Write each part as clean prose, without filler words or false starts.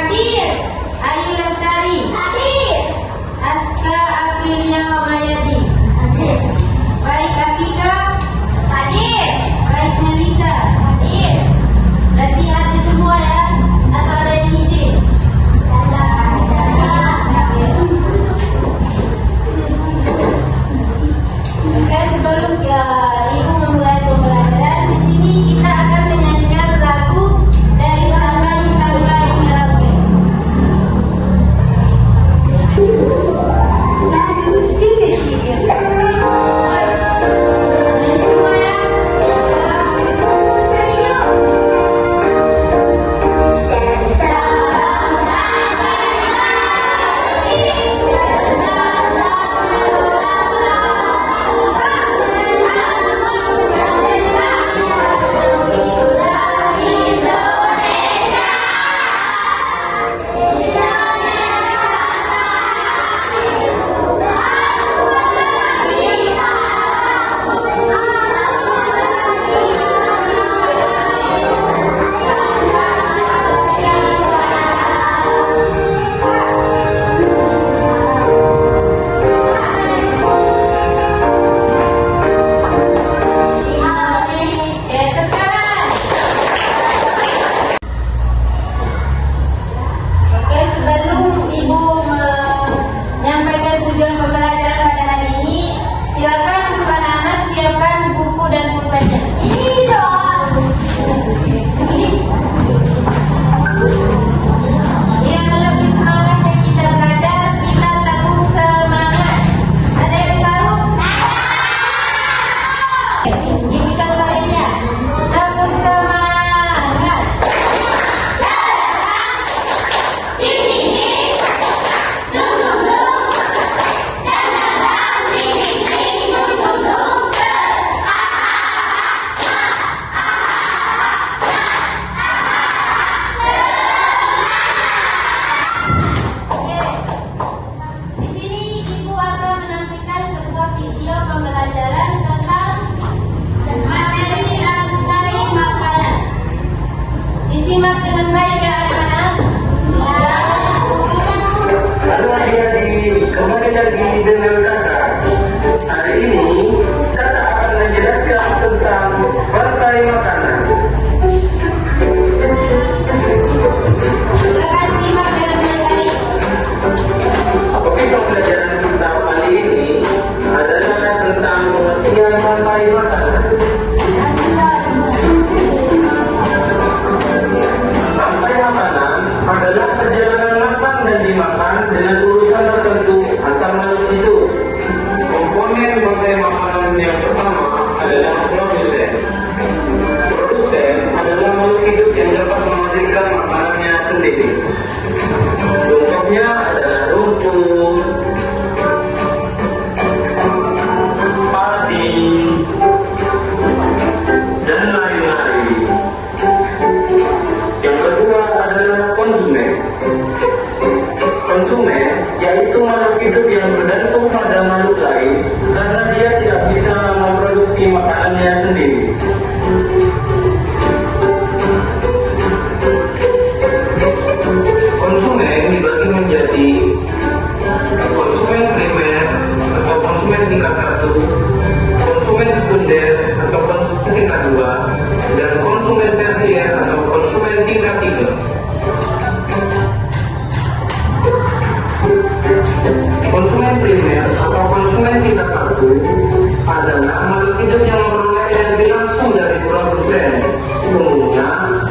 Hadir. Ayu Lestari, Hadir. Aska Aprilia Wamayati, Hadir. baik Afika, Hadir. baik Melisa. Hadir. Berarti hadir semua ya? Atau ada yang izin? Oke, sebelum Ibu memulai pembelajaran, di sini kita akan menyanyikan lagu dari Sampai Sampai Merauke. Nyanyi semua ya? Oke, sebelum Ibu menyampaikan tujuan pembelajaran pada hari ini, silakan untuk anak-anak siapkan buku dan pulpennya. Ini dong. Biar lebih semangat ya kita belajar, kita tabung semangat. Ada yang tahu? Ibu contohin ya. Tabung semangat. Oke. Di sini Ibu akan menampilkan sebuah video pembelajaran tentang materi rantai makanan. Disimak dengan baik ya anak-anak. Halo adik-adik, kembali lagi dengan kakak. Hari ini kakak akan menjelaskan tentang rantai makanan. Silakan simak dengan baik. Oke, pembelajaran kita kali ini adalah tentang pengertian rantai makanan. Rantai makanan adalah perjalanan makan dan dimakan dengan urutan tertentu antar makhluk hidup. Komponen rantai makanan yang pertama adalah produsen. Produsen adalah makhluk hidup yang dapat menghasilkan makanannya sendiri. Contohnya adalah rumput, padi, dan lain-lain. Yang kedua adalah konsumen. Konsumen yaitu makhluk hidup yang bergantung pada makhluk lain karena dia tidak bisa memproduksi makanannya sendiri. Konsumen dibagi menjadi konsumen primer atau konsumen tingkat 1, konsumen sekunder atau konsumen tingkat 2, dan konsumen tersier atau konsumen tingkat 3. Konsumen primer atau konsumen tingkat 1 adalah makhluk hidup yang memperoleh energi langsung dari produsen. Umumnya,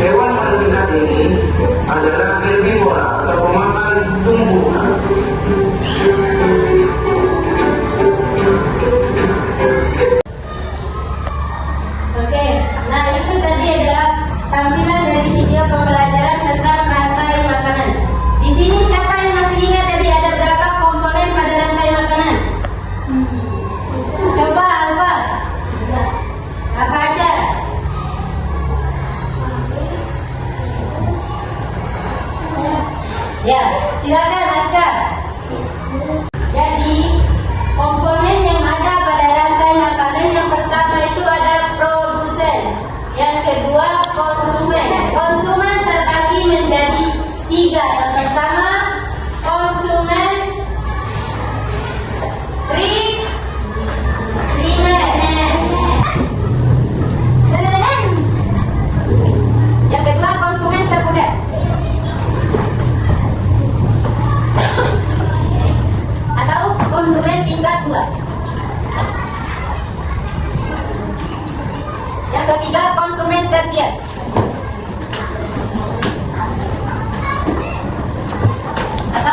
hewan pada tingkat ini adalah herbivora atau pemakan tumbuhan. Oke, nah itu tadi adalah tampilan dari video pembelajaran tentang rantai makanan. Di sini siapa yang masih ingat tadi ada berapa komponen pada rantai makanan? Coba Alfa. Apa aja? Ya, silakan Aska. Jadi komponen yang ada pada rantai makanan yang pertama itu ada produsen, yang kedua konsumen. Konsumen terbagi menjadi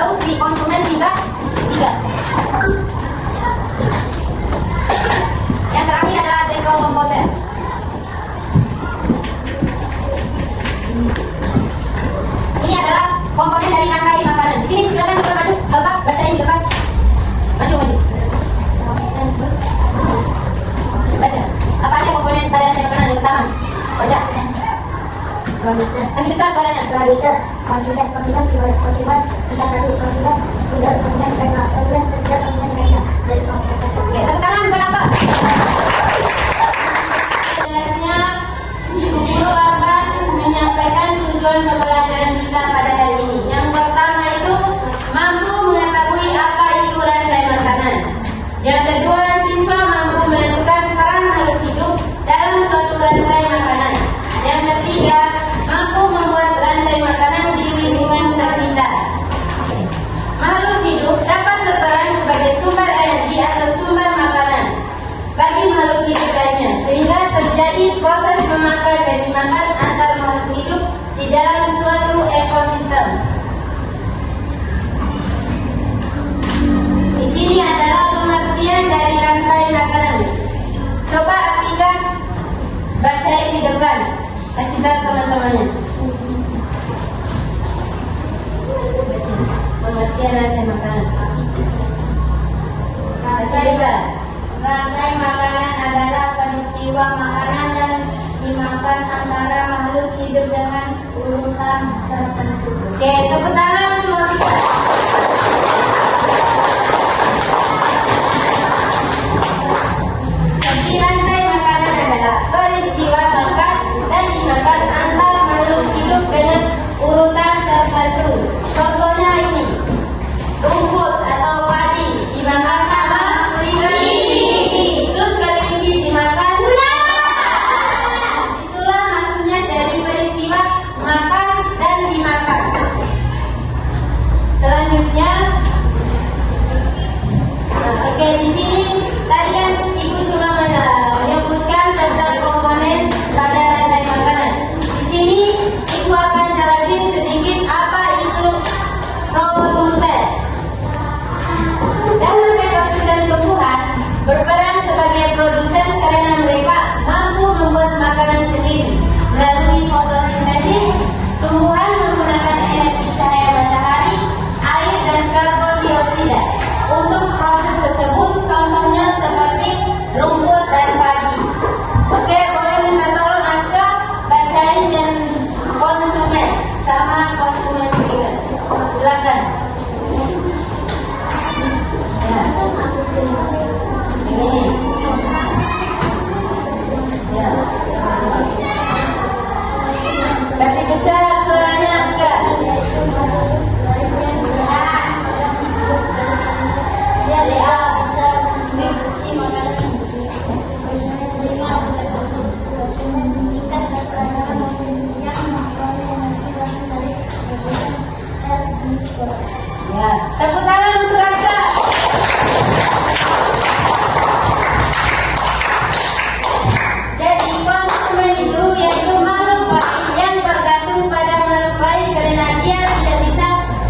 laut di konsumen tingkat 3. Yang terakhir adalah dekomposer. Ini adalah komponen dari rangkai makanan. Di sini silakan kita maju, Bapak bacain di depan. Maju. Baca. Apa aja komponen pada rangkai makanan yang pertama? Baca. Produser, Masih besar suaranya. produser, konsumen, konsumen, tingkat 1, konsumen, sekunder, konsumen, tingkat 2, konsumen, tersier, konsumen, tingkat 3, dari komposer. Oke, tepuk tangan buat apa? Jelasnya, Ibu Guru akan menyampaikan tujuan pembelajaran kita pada hari ini. Yang pertama itu mampu mengetahui apa itu rantai makanan. Yang kedua, siswa mampu menentukan peran makhluk hidup dalam suatu rantai makanan. Yang ketiga, mampu membuat rantai makanan di lingkungan sekitar. Makhluk hidup dapat berperan sebagai sumber energi atau sumber makanan bagi makhluk hidup lainnya, sehingga terjadi proses memakan dan dimakan antar makhluk hidup di dalam suatu ekosistem. Di sini adalah pengertian dari rantai makanan. Coba Atika bacain di depan, kasih tahu teman-temannya. Pengertian rantai makanan. Bisa. Rantai makanan adalah peristiwa makanan yang dimakan antara makhluk hidup dengan urutan tertentu. Oke, tepuk tangan untuk jadi rantai makanan adalah peristiwa makan dan dimakan antar makhluk hidup dengan urutan tertentu. Contohnya ini, rumput atau padi dimakan sama kelinci, terus kelinci dimakan ular. Itulah maksudnya dari peristiwa makan dan dimakan. Selanjutnya, oke, di sini tadi kan Ibu cuma menyebutkan tentang komponen pada rantai makanan. Di sini Ibu akan jelasin sedikit apa itu produsen. Dalam ekosistem tumbuhan berperan sebagai produsen karena mereka mampu membuat makanan sendiri melalui fotosintesis. Tumbuhan menggunakan energi cahaya matahari, air, dan karbon dioksida untuk proses tersebut. Contohnya seperti rumput dan padi. Oke, boleh minta tolong Aska bacain dan konsumen sama konsumen juga. Silakan. Ya. Ini. Ya. Kasih besar suaranya Aska. Dia bisa memproduksi makanan dengan tingkat 1 yang memperoleh energi dari produsen tertentu. Ya, tepuk tangan untuk Aska. Jadi konsumen itu yaitu makhluk lain yang bergantung pada makhluk lain karena dia tidak bisa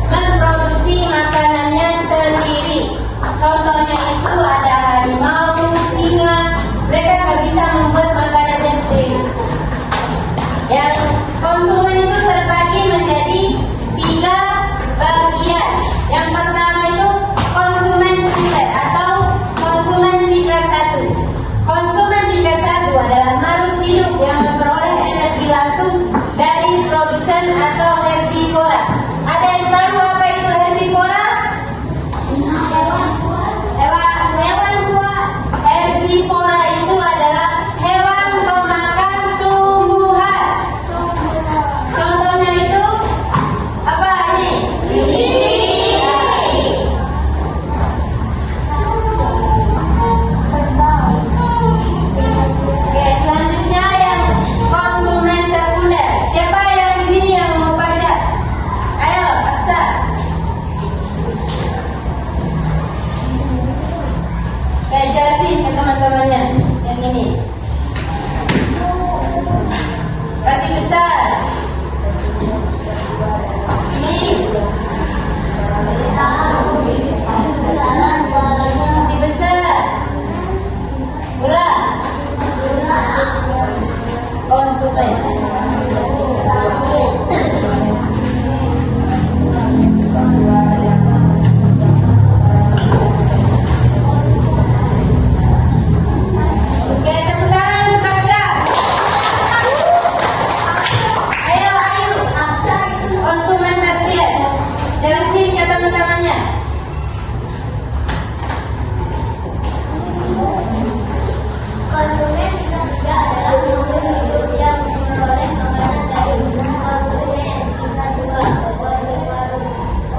memproduksi makanannya sendiri. Contohnya itu ada harimau, singa, mereka nggak bisa membuat makanannya sendiri. Yang konsumen itu terbagi menjadi 3 bagian. Yang pertama itu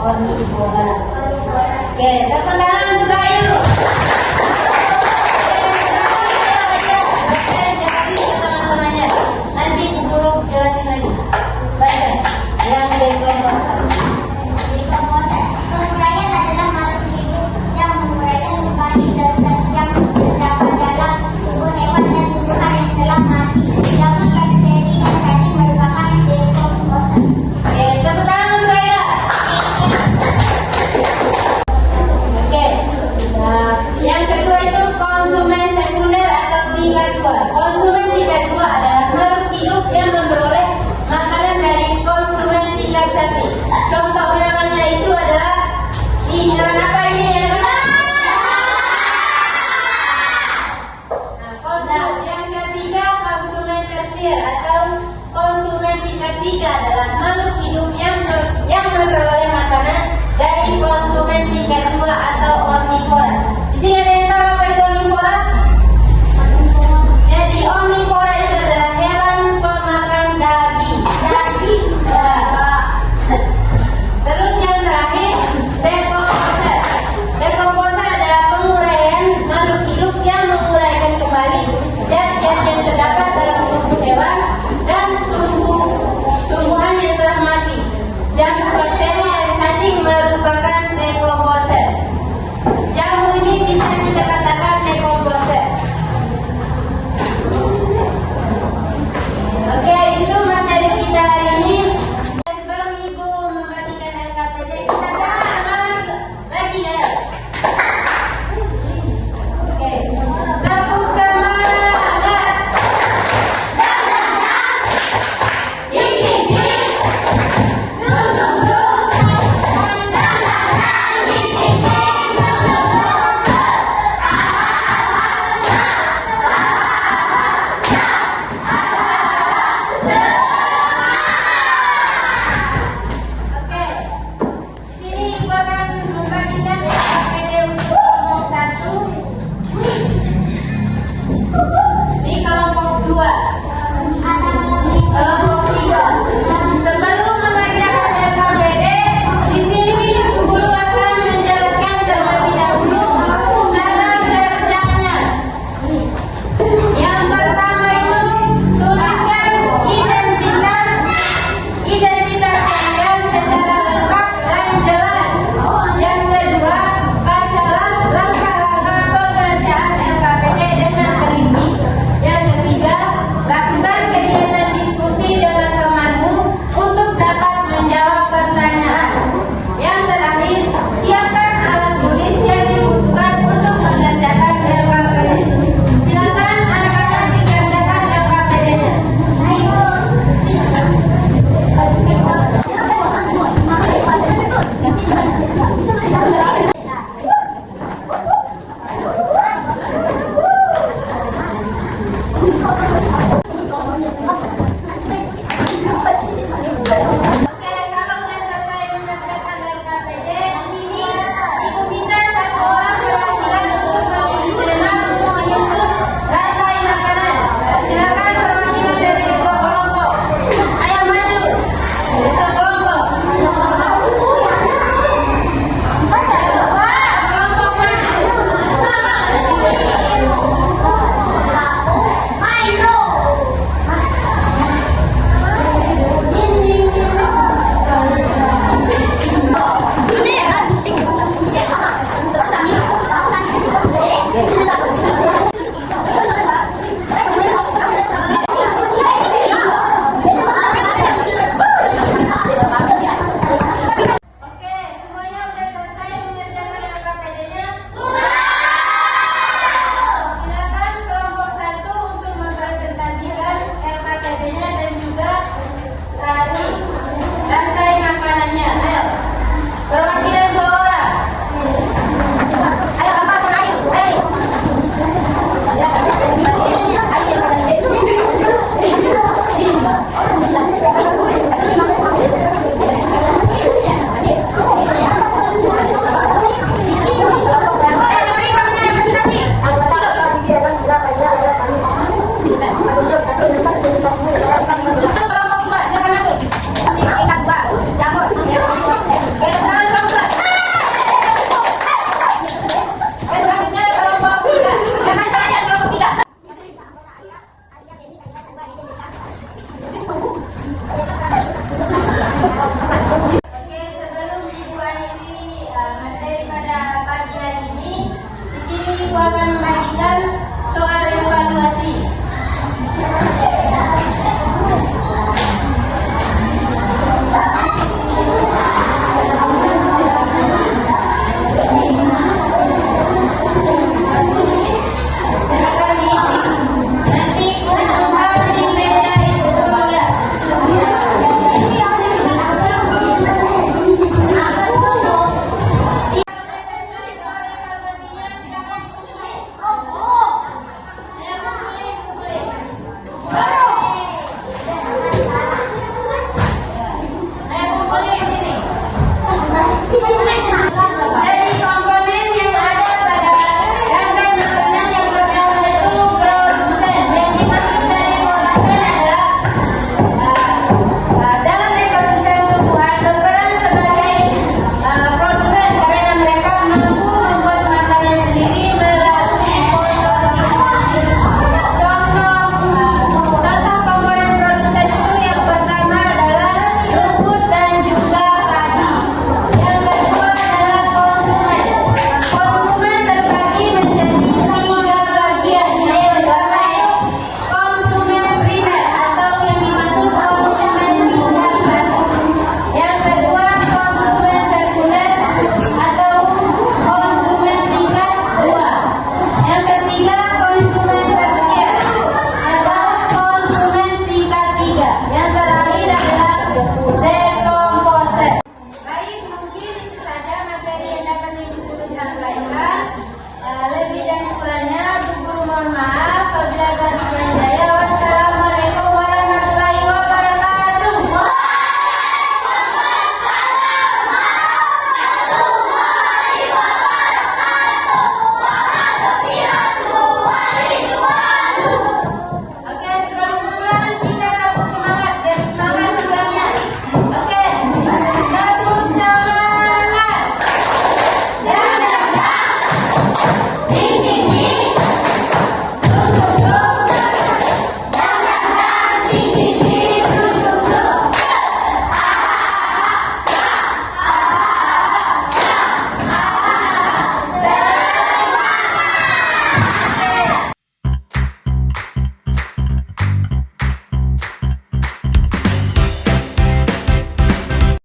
Omnivora. Oke, tepuk tangan